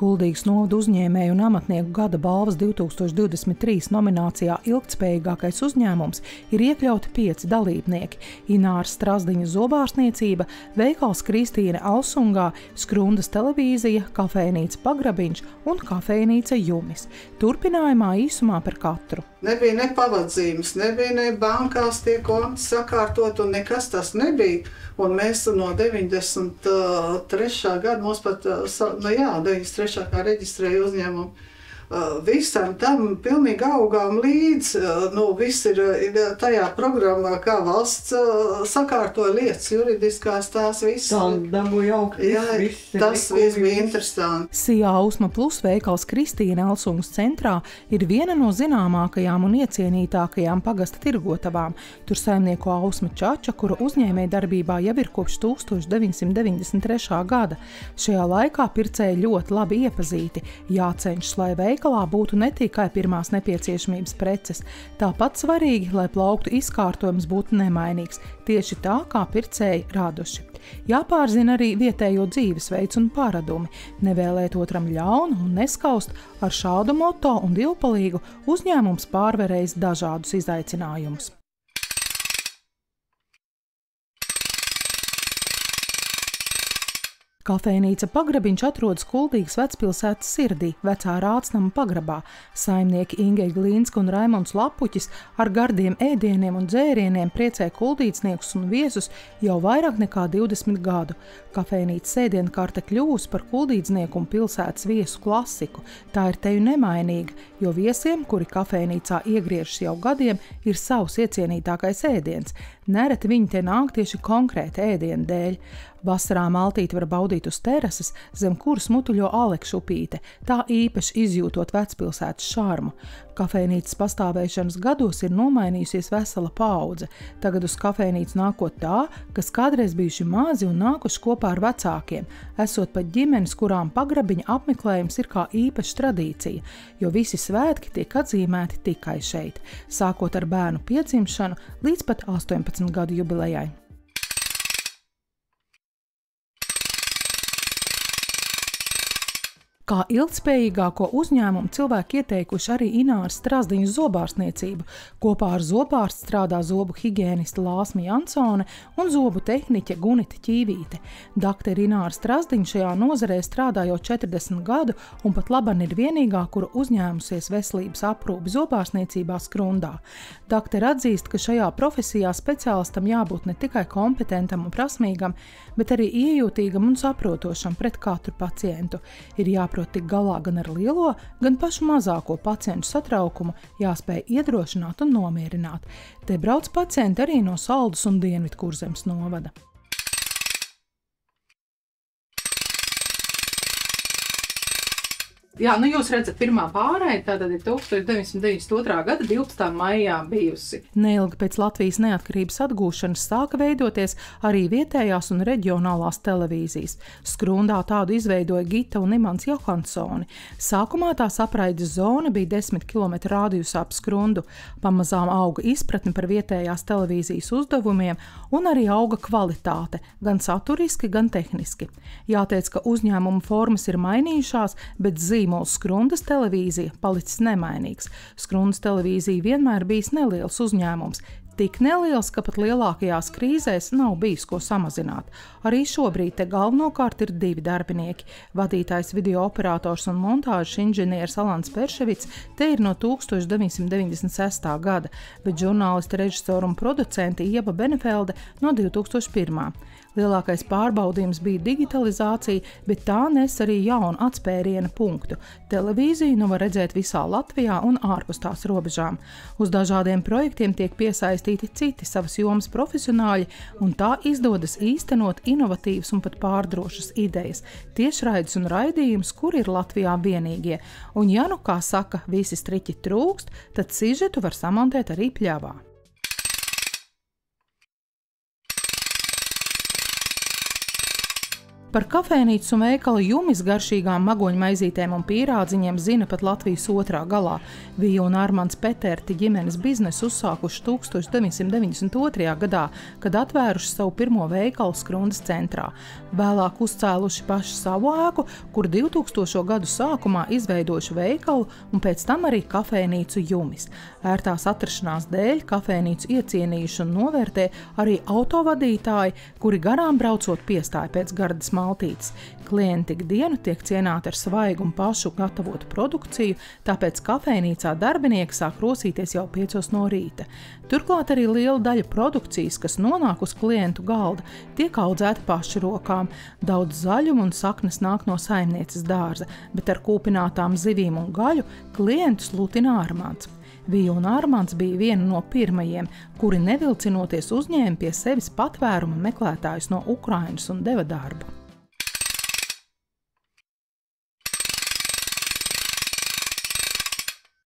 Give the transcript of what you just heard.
Kuldīgas novada uzņēmēju un amatnieku gada balvas 2023 nominācijā Ilgtspējīgākais uzņēmums ir iekļauti 5 dalībnieki – Ināras Strazdiņas zobārstniecība, veikals Kristīne Alsungā, Skrundas televīzija, kafejnīca Pagrabiņš un kafejnīca Jumis. Turpinājumā īsumā par katru. Nebija ne pavadzīmes, nebija ne bankās tie konti sakārtot un nekas tas nebija. Un mēs no 93. gada mums pat, 93. kā reģistrēja uzņēmumu, visam tam pilnīgi augām līdz, viss ir tajā programmā, kā valsts sakārtoja lietas, juridiskās tās viss. Tas viss bija interesanti. Sijā Ausma Plus veikals Kristīne Alsungas centrā ir viena no zināmākajām un iecienītākajām pagasta tirgotavām. Tur saimnieko Ausma Čača, kura uzņēmēja darbībā jau ir kopš 1993. gada. Šajā laikā pircēji ļoti labi iepazīti, jācenšas, lai veikalā būtu ne tikai pirmās nepieciešamības preces. Tāpat svarīgi, lai plauktu izkārtojums būtu nemainīgs, tieši tā, kā pircēji raduši. Jāpārzina arī vietējo dzīvesveids un paradumi, nevēlēt otram ļaunu un neskaust. Ar šādu moto un divpalīgu uzņēmums pārvarējis dažādus izaicinājumus. Kafejnīca Pagrabiņš atrodas Kuldīgas vecpilsētas sirdī, vecā Rācnama pagrabā. Saimnieki Inge Glīnska un Raimonds Lapuķis ar gardiem ēdieniem un dzērieniem priecē kuldīgsniekus un viesus jau vairāk nekā 20 gadu. Kafejnīcas ēdienkarte kļūs par kuldīgsnieku un pilsētas viesu klasiku. Tā ir teju nemainīga, jo viesiem, kuri kafejnīcā iegriežas jau gadiem, ir savs iecienītākais ēdiens. Nereti viņi te nāk tieši konkrēti ēdienu dēļ. Vasarā maltīti var baudīt uz terases, zem kuras mutuļo Alekša upīte, tā īpaši izjūtot vecpilsētas šarmu. Kafejnīcas pastāvēšanas gados ir nomainījusies vesela paudze. Tagad uz kafejnīcu nākot tā, kas kādreiz bijuši mazi un nākuši kopā ar vecākiem, esot pat ģimenes, kurām Pagrabiņa apmeklējums ir kā īpaša tradīcija, jo visi svētki tiek atzīmēti tikai šeit, sākot ar bērnu piedzimšanu līdz pat 18 gadu jubilejai. Kā ilgtspējīgāko uzņēmumu cilvēki ieteikuši arī Ināras Strazdiņas zobārstniecību. Kopā ar zobārstu strādā zobu higiēniste Lāsma Jansone un zobu tehniķe Gunita Ķīvīte. Dakteri Ināra Strazdiņa šajā nozarē strādā jau 40 gadu un pat laban ir vienīgā, kura uzņēmusies veselības aprūpi zobārstniecībā Skrundā. Dakteri atzīst, ka šajā profesijā speciālistam jābūt ne tikai kompetentam un prasmīgam, bet arī iejūtīgam un saprotošam pret katru pacientu. Ir jāprot tik galā gan ar lielo, gan pašu mazāko pacientu satraukumu, jāspēj iedrošināt un nomierināt. Te brauc pacienti arī no Saldus un Dienvidkurzemes novada. Jā, jūs redzat, pirmā pārēja tātad ir 1992. gada 12. maijā bijusi. Neilgi pēc Latvijas neatkarības atgūšanas sāka veidoties arī vietējās un reģionālās televīzijas. Skrundā tādu izveidoja Gita un Imants Johansoni. Sākumā tās apraides zona bija 10 km rādījusā ap Skrundu. Pamazām auga izpratne par vietējās televīzijas uzdevumiem un arī auga kvalitāte, gan saturiski, gan tehniski. Jāteic, ka uzņēmuma formas ir mainījušās, bet Skrundas televīzija palicis nemainīgs. Skrundas televīzija vienmēr bijis neliels uzņēmums. Tik neliels, ka pat lielākajās krīzēs nav bijis ko samazināt. Arī šobrīd te galvenokārt ir 2 darbinieki. Vadītājs video operators un montāžas inženieris Alans Perševits te ir no 1996. gada, bet žurnālisti, režisori un producenti Ieva Benefelde no 2001. Lielākais pārbaudījums bija digitalizācija, bet tā nes arī jaunu atspēriena punktu. Televīziju nu var redzēt visā Latvijā un ārpus tās robežām. Uz dažādiem projektiem tiek piesaistīti citi savas jomas profesionāļi, un tā izdodas īstenot inovatīvas un pat pārdrošas idejas, tiešraidus un raidījumus, kur ir Latvijā vienīgie. Un ja nu, kā saka, visi striķi trūkst, tad sižetu var samontēt arī pļavā. Par kafejnīcu un veikala Jumis garšīgām magoņmaizītēm un pīrādziņiem zina pat Latvijas otrā galā. Vija un Armands Peterti ģimenes biznesu uzsākuši 1992. gadā, kad atvēruši savu pirmo veikalu Skrundas centrā. Vēlāk uzcēluši paši savu ēku, kur 2000. gadu sākumā izveidojuši veikalu un pēc tam arī kafejnīcu Jumis. Ērtās atrašanās dēļ kafejnīcu iecienījuši un novērtē arī autovadītāji, kuri garām braucot piestāja pēc gardas maltītes. Klienti ikdienu tiek cienāti ar svaigu un pašu gatavotu produkciju, tāpēc kafejnīcā darbinieki sāk rosīties jau 5 no rīta. Turklāt arī liela daļa produkcijas, kas nonāk uz klientu galda, tiek audzēta pašu rokām. Daudz zaļumu un saknes nāk no saimnieces dārza, bet ar kūpinātām zivīm un gaļu klientus lutina Armands. Vija un Armands bija viena no pirmajiem, kuri nevilcinoties uzņēma pie sevis patvēruma meklētājus no Ukrainas un deva darbu.